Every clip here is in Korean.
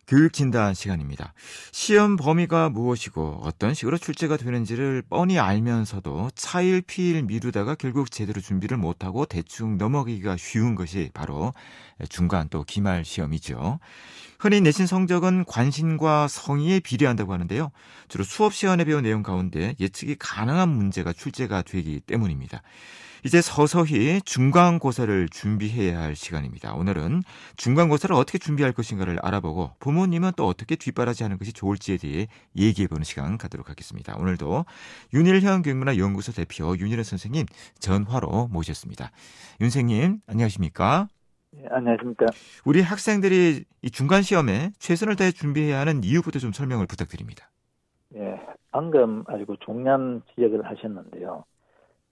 교육진단 시간입니다. 시험 범위가 무엇이고 어떤 식으로 출제가 되는지를 뻔히 알면서도 차일 피일 미루다가 결국 제대로 준비를 못하고 대충 넘어가기가 쉬운 것이 바로 중간 또 기말 시험이죠. 흔히 내신 성적은 관심과 성의에 비례한다고 하는데요. 주로 수업 시간에 배운 내용 가운데 예측이 가능한 문제가 출제가 되기 때문입니다. 이제 서서히 중간고사를 준비해야 할 시간입니다. 오늘은 중간고사를 어떻게 준비할 것인가를 알아보고 부모님은 또 어떻게 뒷바라지하는 것이 좋을지에 대해 얘기해보는 시간 갖도록 하겠습니다. 오늘도 윤일현 교육문화연구소 대표 윤일현 선생님 전화로 모셨습니다. 윤 선생님 안녕하십니까? 네, 안녕하십니까? 우리 학생들이 이 중간시험에 최선을 다해 준비해야 하는 이유부터 좀 설명을 부탁드립니다. 예, 방금 아주 중요한 지적을 하셨는데요.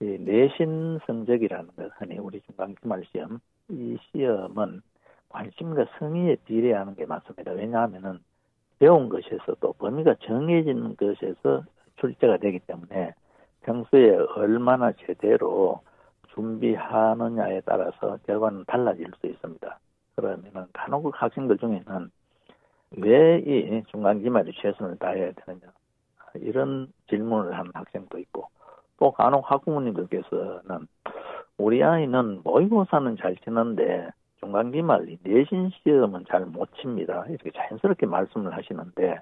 이 내신 성적이라는 것은 우리 중간기말 시험, 이 시험은 관심과 성의에 비례하는 게 맞습니다. 왜냐하면은 배운 것에서 또 범위가 정해진 것에서 출제가 되기 때문에 평소에 얼마나 제대로 준비하느냐에 따라서 결과는 달라질 수 있습니다. 그러면은 간혹 학생들 중에는 왜 이 중간기말에 최선을 다해야 되느냐 이런 질문을 하는 학생도 있고 또 간혹 학부모님들께서는 우리 아이는 모의고사는 잘 치는데 중간기말 내신 시험은 잘 못 칩니다. 이렇게 자연스럽게 말씀을 하시는데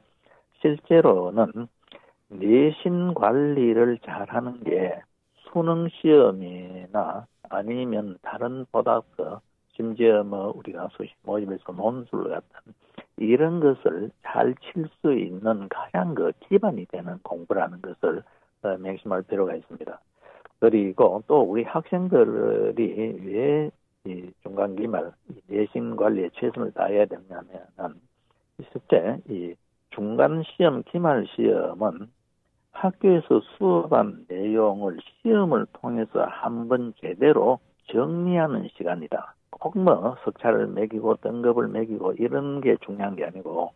실제로는 내신 관리를 잘하는 게 수능 시험이나 아니면 다른 보다 심지어 우리가 수시 모집에서 논술 같은 이런 것을 잘 칠 수 있는 가장 기반이 되는 공부라는 것을 명심할 필요가 있습니다. 그리고 또 우리 학생들이 왜 이 중간기말 내신 관리에 최선을 다해야 되냐면은 실제 이 중간 시험, 기말 시험은 학교에서 수업한 내용을 시험을 통해서 한번 제대로 정리하는 시간이다. 꼭 석차를 매기고 등급을 매기고 이런 게 중요한 게 아니고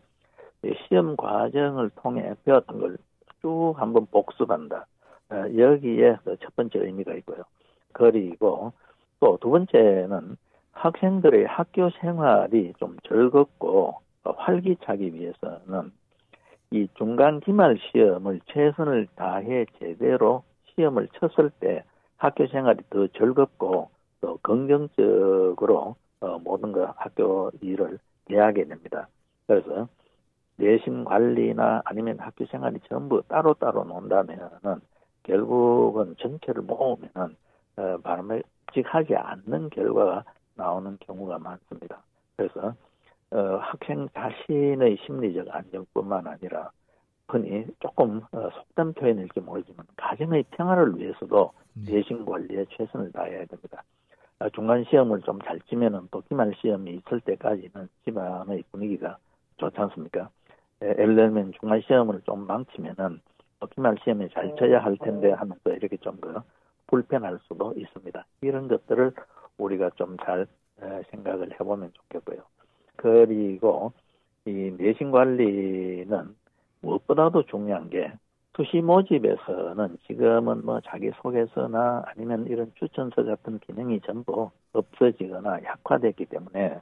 시험 과정을 통해 배웠던 걸 쭉 한번 복습한다. 여기에 첫 번째 의미가 있고요. 그리고 또 두 번째는 학생들의 학교 생활이 좀 즐겁고 활기차기 위해서는 이 중간 기말 시험을 최선을 다해 제대로 시험을 쳤을 때 학교 생활이 더 즐겁고 또 긍정적으로 모든 학교 일을 대하게 됩니다. 그래서 내신 관리나 아니면 학교 생활이 전부 따로따로 논다면은 결국은 전체를 모으면은 바람직하지 않는 결과가 나오는 경우가 많습니다. 그래서 학생 자신의 심리적 안정뿐만 아니라 흔히 조금 속된 표현일지 모르지만 가정의 평화를 위해서도 내신 관리에 최선을 다해야 됩니다. 중간 시험을 좀 잘 치면은 또 기말 시험이 있을 때까지는 집안의 분위기가 좋지 않습니까? 예를 들면 중간 시험을 좀 망치면은 기말 시험에 잘 쳐야 할 텐데 하면서 이렇게 좀 불편할 수도 있습니다. 이런 것들을 우리가 좀 잘 생각을 해보면 좋겠고요. 그리고 이 내신 관리는 무엇보다도 중요한 게 수시 모집에서는 지금은 자기소개서나 아니면 이런 추천서 같은 기능이 전부 없어지거나 약화됐기 때문에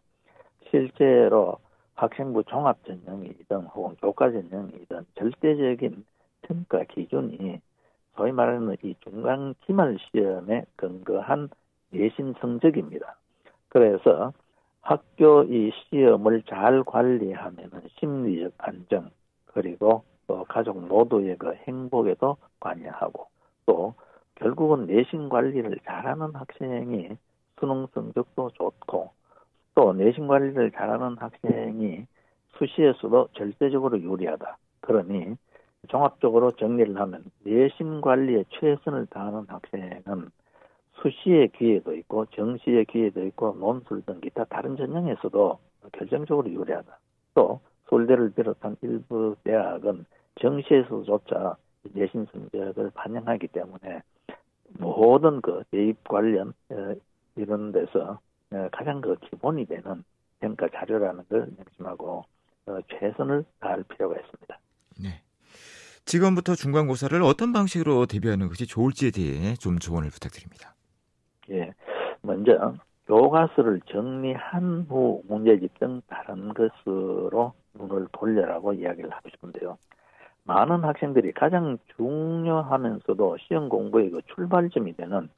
실제로 학생부 종합전형이든 혹은 교과전형이든 절대적인 평가 기준이 소위 말하는 이 중간 기말 시험에 근거한 내신 성적입니다. 그래서 학교 이 시험을 잘 관리하면 심리적 안정 그리고 또 가족 모두의 행복에도 관여하고 또 결국은 내신 관리를 잘하는 학생이 수능 성적도 좋고 또 내신 관리를 잘하는 학생이 수시에서도 절대적으로 유리하다. 그러니 종합적으로 정리를 하면 내신 관리에 최선을 다하는 학생은 수시의 기회도 있고 정시의 기회도 있고 논술 등 기타 다른 전형에서도 결정적으로 유리하다. 또 서울대를 비롯한 일부 대학은 정시에서조차 내신 성적을 반영하기 때문에 모든 대입 관련 이런 데서 가장 기본이 되는 평가 자료라는 걸 명심하고 최선을 다할 필요가 있습니다. 네. 지금부터 중간고사를 어떤 방식으로 대비하는 것이 좋을지에 대해 좀 조언을 부탁드립니다. 예, 먼저 교과서를 정리한 후 문제집 등 다른 것으로 눈을 눈을 돌려라고 이야기를 하고 싶은데요. 많은 학생들이 가장 중요하면서도 시험 공부의 그 출발점이 되는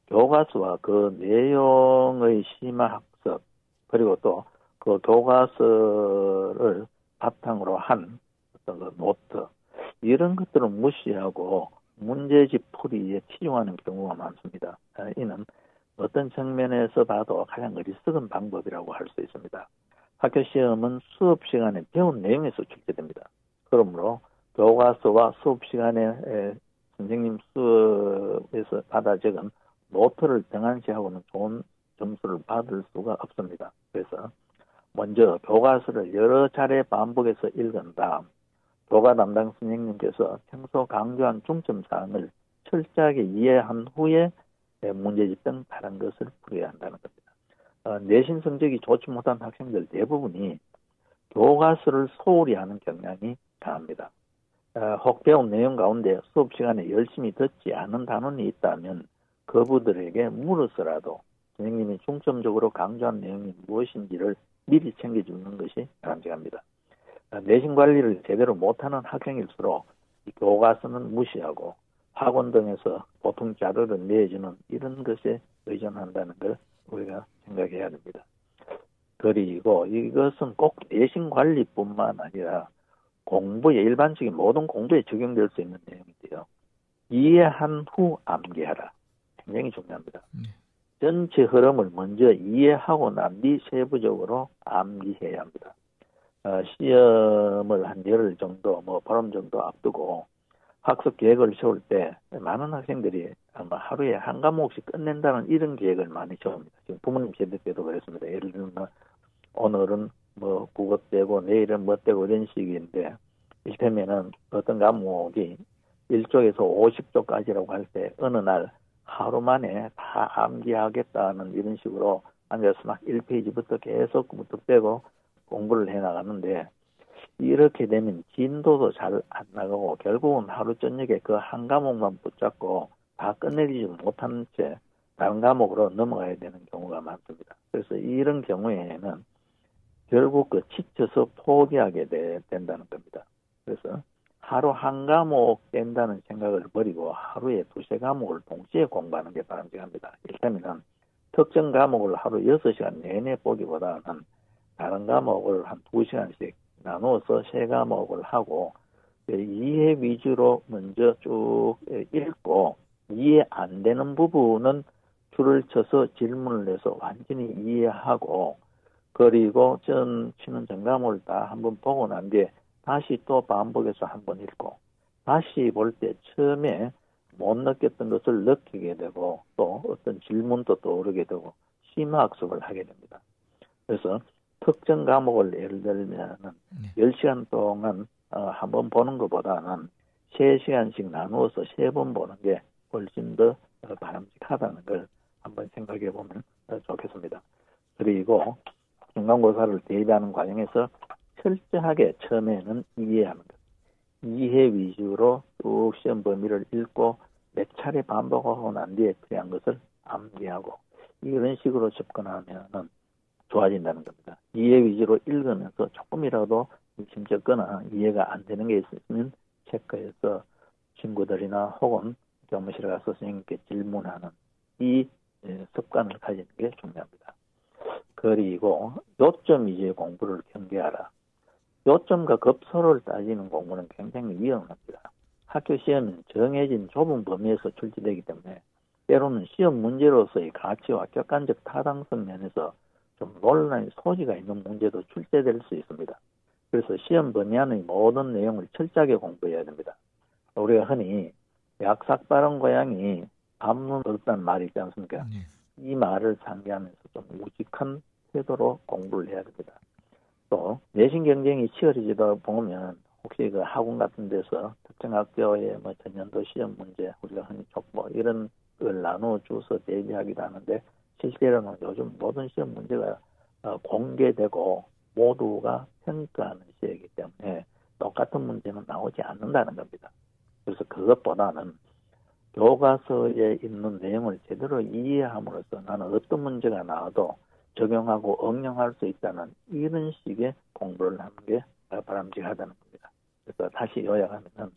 교과서와 그 내용의 심화 학습, 그리고 또 그 교과서를 바탕으로 한 어떤 그 노트, 이런 것들을 무시하고 문제집 풀이에 치중하는 경우가 많습니다. 이는 어떤 측면에서 봐도 가장 어리석은 방법이라고 할 수 있습니다. 학교 시험은 수업 시간에 배운 내용에서 출제됩니다. 그러므로 교과서와 수업 시간에 선생님 수업에서 받아 적은 노트를 등한시하고는 좋은 점수를 받을 수가 없습니다. 그래서 먼저 교과서를 여러 차례 반복해서 읽은 다음 교과 담당 선생님께서 평소 강조한 중점 사항을 철저하게 이해한 후에 문제집 등 다른 것을 풀어야 한다는 겁니다. 내신 성적이 좋지 못한 학생들 대부분이 교과서를 소홀히 하는 경향이 강합니다. 혹 배운 내용 가운데 수업 시간에 열심히 듣지 않은 단원이 있다면 그분들에게 물어서라도 선생님이 중점적으로 강조한 내용이 무엇인지를 미리 챙겨주는 것이 바람직합니다. 내신 관리를 제대로 못하는 학생일수록 이 교과서는 무시하고 학원 등에서 보통 자료를 내주는 이런 것에 의존한다는 걸 우리가 생각해야 됩니다. 그리고 이것은 꼭 내신 관리뿐만 아니라 공부에 일반적인 모든 공부에 적용될 수 있는 내용인데요. 이해한 후 암기하라. 굉장히 중요합니다. 전체 흐름을 먼저 이해하고 난 뒤 세부적으로 암기해야 합니다. 시험을 한 열흘 정도, 보름 정도 앞두고 학습 계획을 세울 때 많은 학생들이 아마 하루에 한 과목씩 끝낸다는 이런 계획을 많이 세웁니다. 지금 부모님 세대 때도 그랬습니다. 예를 들면 오늘은 국어 떼고 내일은 떼고 이런 식인데 이를테면은 어떤 과목이 1쪽에서 50쪽까지라고 할 때 어느 날 하루 만에 다 암기하겠다는 이런 식으로 앉아서 막 1페이지부터 계속 빼고 공부를 해나가는데 이렇게 되면 진도도 잘 안 나가고 결국은 하루 저녁에 그 한 과목만 붙잡고 다 끝내지 못한 채 다른 과목으로 넘어가야 되는 경우가 많습니다. 그래서 이런 경우에는 결국 지쳐서 포기하게 된다는 겁니다. 그래서 하루 한 과목 뺀다는 생각을 버리고 하루에 두세 과목을 동시에 공부하는 게 바람직합니다. 이를테면 특정 과목을 하루 6시간 내내 보기보다는 다른 과목을 한 2시간씩 나누어서 세 과목을 하고 이해 위주로 먼저 쭉 읽고 이해 안 되는 부분은 줄을 쳐서 질문을 해서 완전히 이해하고 그리고 치는 전 과목을 다 한번 보고 난 뒤에 다시 또 반복해서 한번 읽고 다시 볼 때 처음에 못 느꼈던 것을 느끼게 되고 또 어떤 질문도 떠오르게 되고 심화학습을 하게 됩니다. 그래서 특정 과목을 예를 들면 10시간 동안 한번 보는 것보다는 3시간씩 나누어서 3번 보는 게 훨씬 더 바람직하다는 걸 한번 생각해 보면 좋겠습니다. 그리고 중간고사를 대비하는 과정에서 철저하게 처음에는 이해하는 것. 이해 위주로 쭉 시험 범위를 읽고 몇 차례 반복하고 난 뒤에 필요한 것을 암기하고 이런 식으로 접근하면은 좋아진다는 겁니다. 이해 위주로 읽으면서 조금이라도 심적거나 이해가 안 되는 게 있으면 체크해서 친구들이나 혹은 교무실에 가서 선생님께 질문하는 이 습관을 가지는 게 중요합니다. 그리고 요점 위주의 공부를 경계하라. 요점과 급소를 따지는 공부는 굉장히 위험합니다. 학교 시험은 정해진 좁은 범위에서 출제되기 때문에 때로는 시험 문제로서의 가치와 객관적 타당성 면에서 좀 논란의 소지가 있는 문제도 출제될 수 있습니다. 그래서 시험 범위 안의 모든 내용을 철저하게 공부해야 됩니다. 우리가 흔히 약삭빠른 고양이 앞눈 없다는 말이 있지 않습니까? 이 말을 상기하면서 좀 우직한 태도로 공부를 해야 됩니다. 또 내신 경쟁이 치열해지다 보면 혹시 그 학원 같은 데서 특정 학교의 전년도 시험 문제 우리가 흔히 족보 이런 걸 나누어 줘서 대비하기도 하는데 실제로는 요즘 모든 시험 문제가 공개되고 모두가 평가하는 시기이기 때문에 똑같은 문제는 나오지 않는다는 겁니다. 그래서 그것보다는 교과서에 있는 내용을 제대로 이해함으로써 나는 어떤 문제가 나와도 적용하고 응용할 수 있다는 이런 식의 공부를 하는 게 바람직하다는 겁니다. 그래서 다시 요약하면은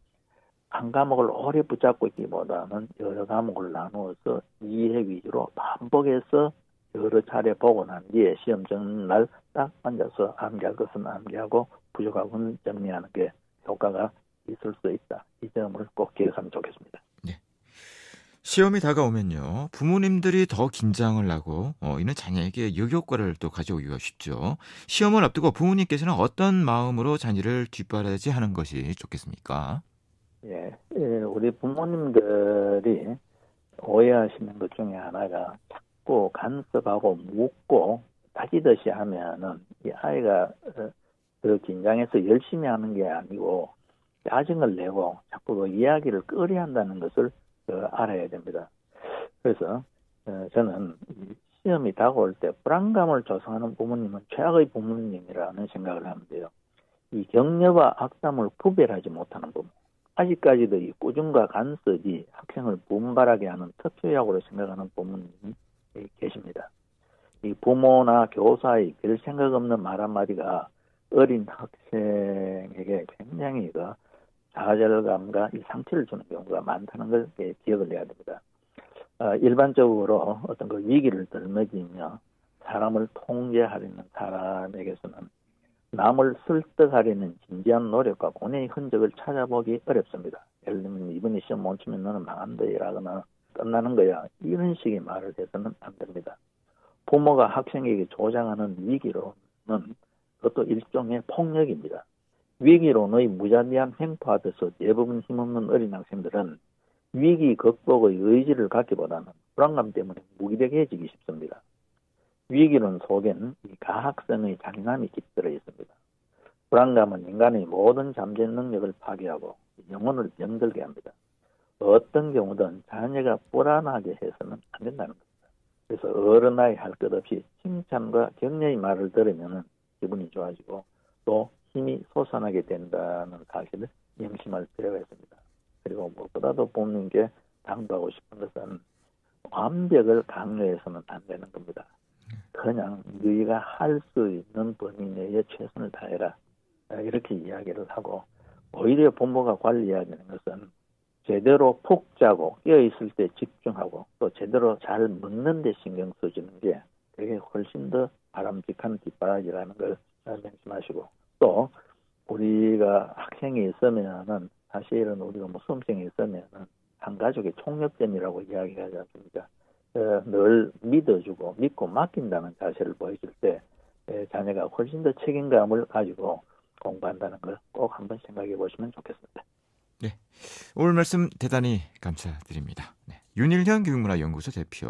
한 과목을 오래 붙잡고 있기보다는 여러 과목을 나누어서 이해 위주로 반복해서 여러 차례 보고 난 뒤에 시험 전날 딱 앉아서 암기할 것은 암기하고 부족하고는 정리하는 게 효과가 있을 수 있다. 이 점을 꼭 기억하면 좋겠습니다. 네. 시험이 다가오면요, 부모님들이 더 긴장을 하고 이는 자녀에게 역효과를 또 가져오기가 쉽죠. 시험을 앞두고 부모님께서는 어떤 마음으로 자녀를 뒷바라지하는 것이 좋겠습니까? 예, 우리 부모님들이 오해하시는 것 중에 하나가 자꾸 간섭하고 묻고 따지듯이 하면은 이 아이가 그 긴장해서 열심히 하는 게 아니고 짜증을 내고 자꾸 그 이야기를 꺼려한다는 것을 알아야 됩니다. 그래서 저는 이 시험이 다가올 때 불안감을 조성하는 부모님은 최악의 부모님이라는 생각을 하는데요. 이 격려와 악담을 구별하지 못하는 부모. 아직까지도 이 꾸중과 간섭이 학생을 분발하게 하는 특효약으로 생각하는 부모님이 계십니다. 이 부모나 교사의 별 생각 없는 말 한마디가 어린 학생에게 굉장히 좌절감과 이 상처를 주는 경우가 많다는 걸 기억을 해야 됩니다. 일반적으로 어떤 그 위기를 들먹이며 사람을 통제하려는 사람에게서는 남을 설득하려는 진지한 노력과 고뇌의 흔적을 찾아보기 어렵습니다. 예를 들면 이번에 시험 못 치면 너는 망한다라거나 끝나는 거야. 이런 식의 말을 해서는 안 됩니다. 부모가 학생에게 조장하는 위기로는 그것도 일종의 폭력입니다. 위기로의 무자비한 횡포 앞에서 대부분 힘없는 어린 학생들은 위기 극복의 의지를 갖기보다는 불안감 때문에 무기력해지기 쉽습니다. 위기론 속에는 이 가학성의 잔인함이 깃들어 있습니다. 불안감은 인간의 모든 잠재 능력을 파괴하고 영혼을 병들게 합니다. 어떤 경우든 자녀가 불안하게 해서는 안 된다는 겁니다. 그래서 어른아이 할 것 없이 칭찬과 격려의 말을 들으면 기분이 좋아지고 또 힘이 솟아나게 된다는 사실을 명심할 필요가 있습니다. 그리고 무엇보다도 부모님께 당부하고 싶은 것은 완벽을 강요해서는 안 되는 겁니다. 그냥 너희가 할 수 있는 범위 내에 최선을 다해라. 이렇게 이야기를 하고 오히려 부모가 관리해야 되는 것은 제대로 푹 자고 깨어있을 때 집중하고 또 제대로 잘 먹는 데 신경 써주는 게 되게 훨씬 더 바람직한 뒷바라지라는 걸 명심하시고 또 우리가 학생이 있으면은 사실은 우리가 수험생이 있으면은 한 가족의 총력전이라고 이야기하지 않습니까? 늘 믿어주고 믿고 맡긴다는 자세를 보여줄 때 자녀가 훨씬 더 책임감을 가지고 공부한다는 걸 꼭 한번 생각해 보시면 좋겠습니다. 네, 오늘 말씀 대단히 감사드립니다. 네, 윤일현 교육문화연구소 대표